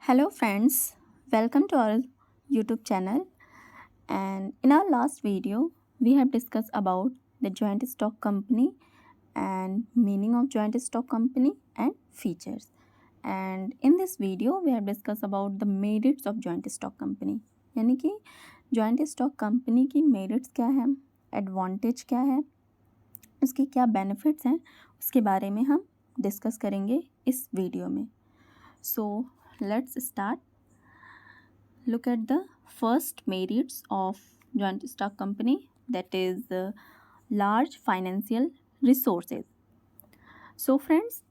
Hello, friends. Welcome to our YouTube channel. And in our last video, we have discussed about the joint stock company and meaning of joint stock company and features. And in this video, we have discussed about the merits of joint stock company. यानी कि joint stock company की merits क्या है, advantage क्या है, उसके क्या benefits हैं, उसके बारे में हम डिस्कस करेंगे इस वीडियो में. So let's start. Look at the first merits of joint stock company, that is large financial resources. So friends,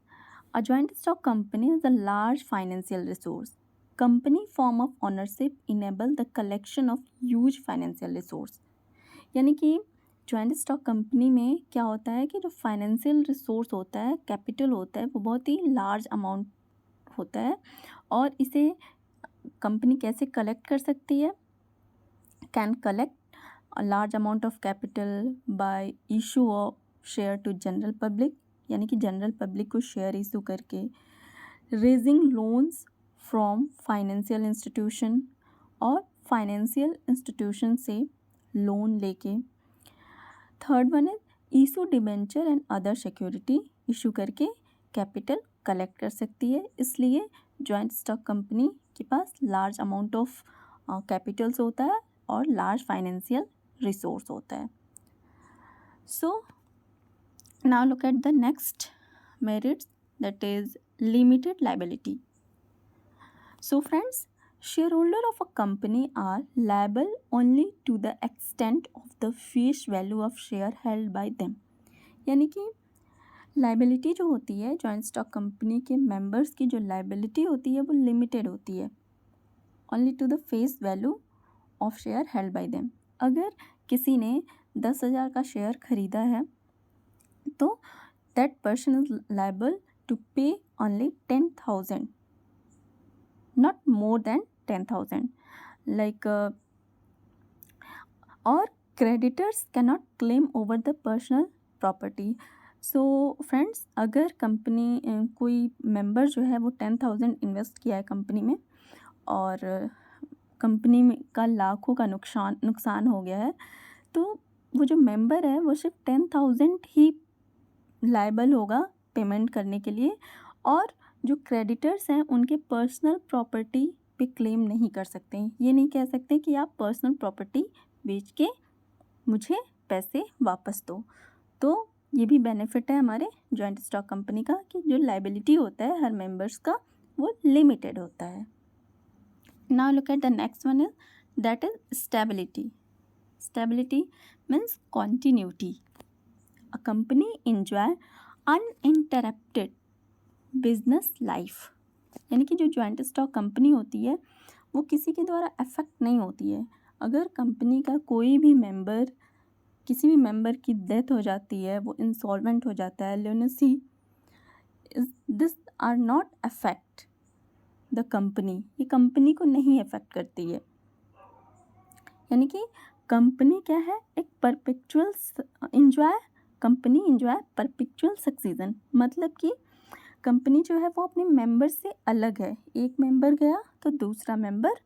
a joint stock company is a large financial resource. Company form of ownership enable the collection of huge financial resource. यानी कि joint stock company में क्या होता है कि जो financial resource होता है, कैपिटल होता है, वो बहुत ही लार्ज अमाउंट होता है और इसे कंपनी कैसे कलेक्ट कर सकती है. Can collect a large amount of capital by issue of share to general public, यानी कि जनरल पब्लिक को शेयर इशू करके, raising loans from financial institution और फाइनेंशियल इंस्टीट्यूशन से लोन लेके. Third one is issue debenture and other security issue करके capital collect कर सकती है. इसलिए जॉइंट स्टॉक कंपनी के पास लार्ज अमाउंट ऑफ कैपिटल्स होता है और लार्ज फाइनेंशियल रिसोर्स होता है. So now look at the next merits, that is limited liability. So friends, shareholder of a company are liable only to the extent of the face value of share held by them. यानी कि liability जो होती है joint stock company के members की, जो liability होती है वो लिमिटेड होती है, only to the face value of share held by them. अगर किसी ने 10,000 का शेयर खरीदा है तो that person is liable to pay only 10,000, not more than 10,000. Like or creditors cannot claim over the personal property. So friends, अगर company कोई member जो है वो 10,000 इन्वेस्ट किया है कंपनी में और कंपनी में का लाखों का नुकसान हो गया है, तो वो जो मेंबर है वो सिर्फ 10,000 ही लायबल होगा पेमेंट करने के लिए, और जो क्रेडिटर्स हैं उनके पर्सनल प्रॉपर्टी पे क्लेम नहीं कर सकते हैं. ये नहीं कह सकते कि आप पर्सनल प्रॉपर्टी बेच के मुझे पैसे वापस दो. तो ये भी बेनिफिट है हमारे जॉइंट स्टॉक कंपनी का कि जो लायबिलिटी होता है हर मेंबर्स का वो लिमिटेड होता है. Now look at the next one is, that is stability. Stability means continuity. A company enjoy uninterrupted business life. यानी कि जो जॉइंट स्टॉक कंपनी होती है वो किसी के द्वारा अफेक्ट नहीं होती है. अगर कंपनी का कोई भी मेंबर, किसी भी मेंबर की डेथ हो जाती है, वो इंसॉल्वेंट हो जाता है, lunacy, this are not affect the company. ये कंपनी को नहीं अफेक्ट करती है. यानी कि कंपनी क्या है, एक परपेचुअल कंपनी एंजॉय परपेचुअल सक्सीजन. मतलब कि कंपनी जो है वो अपने मेंबर से अलग है. एक मेंबर गया तो दूसरा मेंबर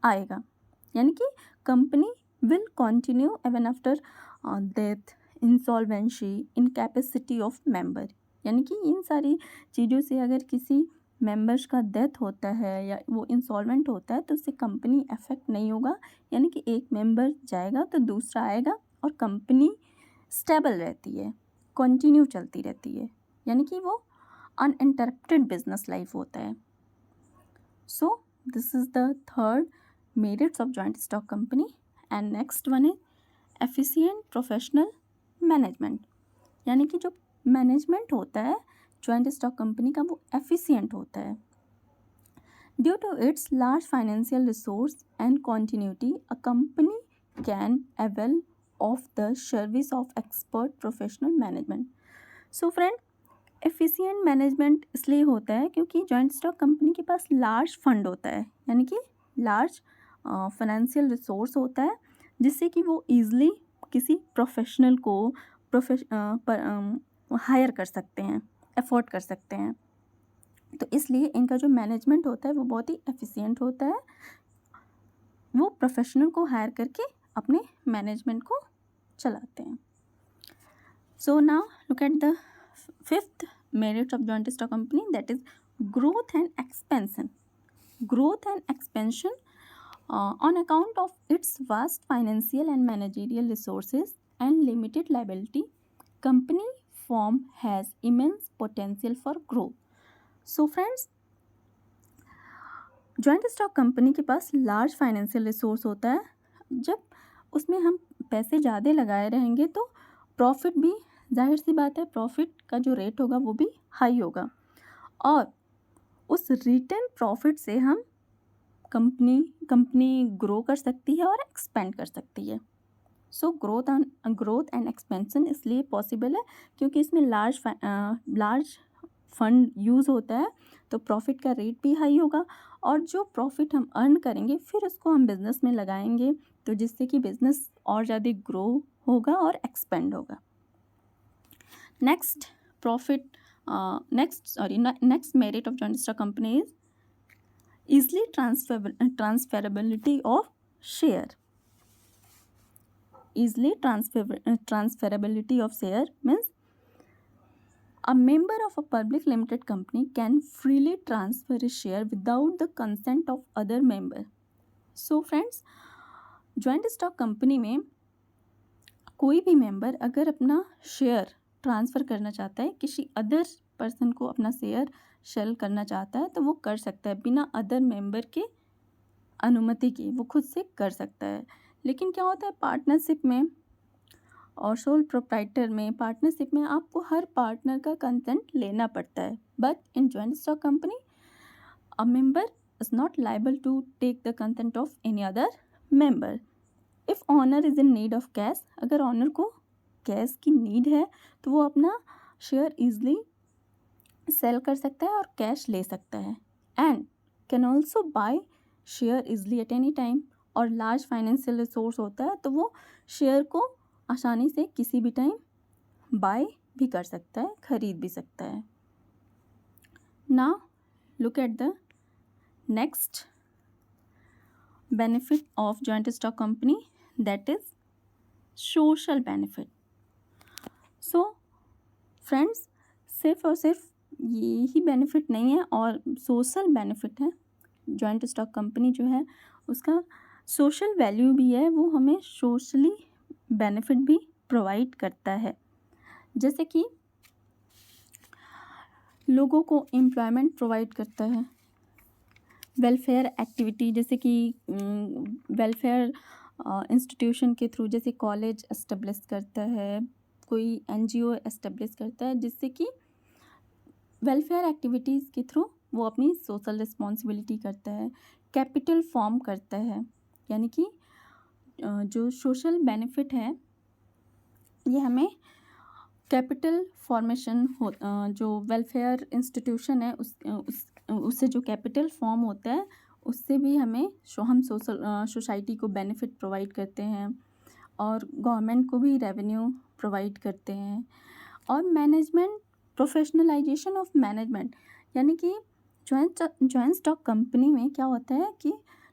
आएगा. यानी कि company will continue even after death, insolvency, incapacity of member. यानी कि इन सारी चीज़ों से अगर किसी मेंबर्स का डेथ होता है या वो इंसॉल्वेंट होता है तो उससे कंपनी अफेक्ट नहीं होगा. यानी कि एक मेंबर जाएगा तो दूसरा आएगा और कंपनी स्टेबल रहती है, कंटिन्यू चलती रहती है. यानी कि वो अनइंटरप्टेड बिजनेस लाइफ होता है. So this is the third merits of joint stock company. And next one is efficient professional management. यानी कि जो मैनेजमेंट होता है जॉइंट स्टॉक कंपनी का वो एफिशिएंट होता है. Due to its large financial resource and continuity, a company can avail of the service of expert professional management. So friend, efficient management इसलिए होता है क्योंकि जॉइंट स्टॉक कंपनी के पास लार्ज फंड होता है, यानी कि लार्ज फाइनेंशियल रिसोर्स होता है, जिससे कि वो ईज़िली किसी प्रोफेशनल को हायर कर सकते हैं, अफोर्ड कर सकते हैं. तो इसलिए इनका जो मैनेजमेंट होता है वो बहुत ही एफिशिएंट होता है। वो प्रोफेशनल को हायर करके अपने मैनेजमेंट को चलाते हैं। So now look at the fifth merit of joint stock company, that is growth and expansion. Growth and expansion on account of its vast financial and managerial resources and limited liability, company firm has immense potential for growth. So friends, joint stock company के पास large financial resource होता है। जब उसमें हम पैसे ज़्यादा लगाए रहेंगे तो प्रॉफिट भी, जाहिर सी बात है, प्रॉफिट का जो रेट होगा वो भी हाई होगा और उस रिटर्न प्रॉफिट से हम कंपनी ग्रो कर सकती है और एक्सपेंड कर सकती है। सो ग्रोथ एंड एक्सपेंशन इसलिए पॉसिबल है क्योंकि इसमें लार्ज फंड यूज़ होता है, तो प्रॉफिट का रेट भी हाई होगा और जो प्रॉफिट हम अर्न करेंगे फिर उसको हम बिज़नेस में लगाएंगे, तो जिससे कि बिज़नेस और ज़्यादा ग्रो होगा और एक्सपेंड होगा। Next merit of joint stock company is easily transferability of share. Easily transferability of share means a member of a public limited company can freely transfer a share without the consent of other member. So friends, joint stock company में कोई भी member अगर अपना share transfer करना चाहता है, किसी other person को अपना शेयर सेल करना चाहता है तो वो कर सकता है बिना अदर मेंबर के अनुमति के, वो खुद से कर सकता है। लेकिन क्या होता है पार्टनरशिप में और सोल प्रोप्राइटर में, पार्टनरशिप में आपको हर पार्टनर का कंसेंट लेना पड़ता है। But in joint stock company a member is not liable to take the consent of any other member. If owner is in need of cash, अगर ऑनर को cash की नीड है तो वो अपना शेयर ईजली सेल कर सकता है और कैश ले सकता है। And can also buy share easily at any time. और लार्ज फाइनेंशियल रिसोर्स होता है तो वो शेयर को आसानी से किसी भी टाइम बाय भी कर सकता है, खरीद भी सकता है। Now look at the next benefit of joint stock company, that is social benefit. So friends, सिर्फ और सिर्फ ये ही बेनिफिट नहीं है और सोशल बेनिफिट है। जॉइंट स्टॉक कंपनी जो है उसका सोशल वैल्यू भी है, वो हमें सोशली बेनिफिट भी प्रोवाइड करता है। जैसे कि लोगों को एम्प्लॉयमेंट प्रोवाइड करता है, वेलफेयर एक्टिविटी, जैसे कि वेलफेयर इंस्टीट्यूशन के थ्रू, जैसे कॉलेज एस्टेब्लिश करता है, कोई एनजीओ एस्टेब्लिश करता है, जिससे कि वेलफेयर एक्टिविटीज़ के थ्रू वो अपनी सोशल रिस्पॉन्सिबिलिटी करता है। कैपिटल फॉर्म करता है, यानी कि जो सोशल बेनिफिट है ये हमें कैपिटल फॉर्मेशन हो, जो वेलफेयर इंस्टीट्यूशन है उससे जो कैपिटल फॉर्म होता है उससे भी हमें हम सोसाइटी को बेनिफिट प्रोवाइड करते हैं और गवर्नमेंट को भी रेवेन्यू प्रोवाइड करते हैं। और मैनेजमेंट, प्रोफेशनलाइजेशन ऑफ मैनेजमेंट, यानी कि जॉइंट स्टॉक कंपनी में क्या होता है कि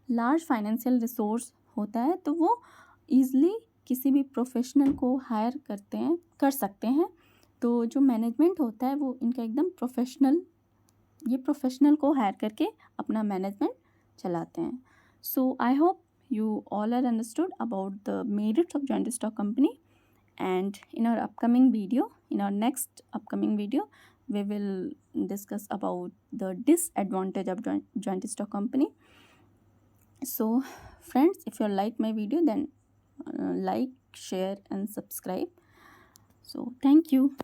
लार्ज फाइनेंशियल रिसोर्स होता है तो वो ईज़िली किसी भी प्रोफेशनल को हायर कर सकते हैं। तो जो मैनेजमेंट होता है वो इनका एकदम प्रोफेशनल को हायर करके अपना मैनेजमेंट चलाते हैं। So I hope you all are understood about the merits of joint stock company, and in our next upcoming video we will discuss about the disadvantage of joint stock company. So friends, if you like my video then like, share and subscribe. So thank you.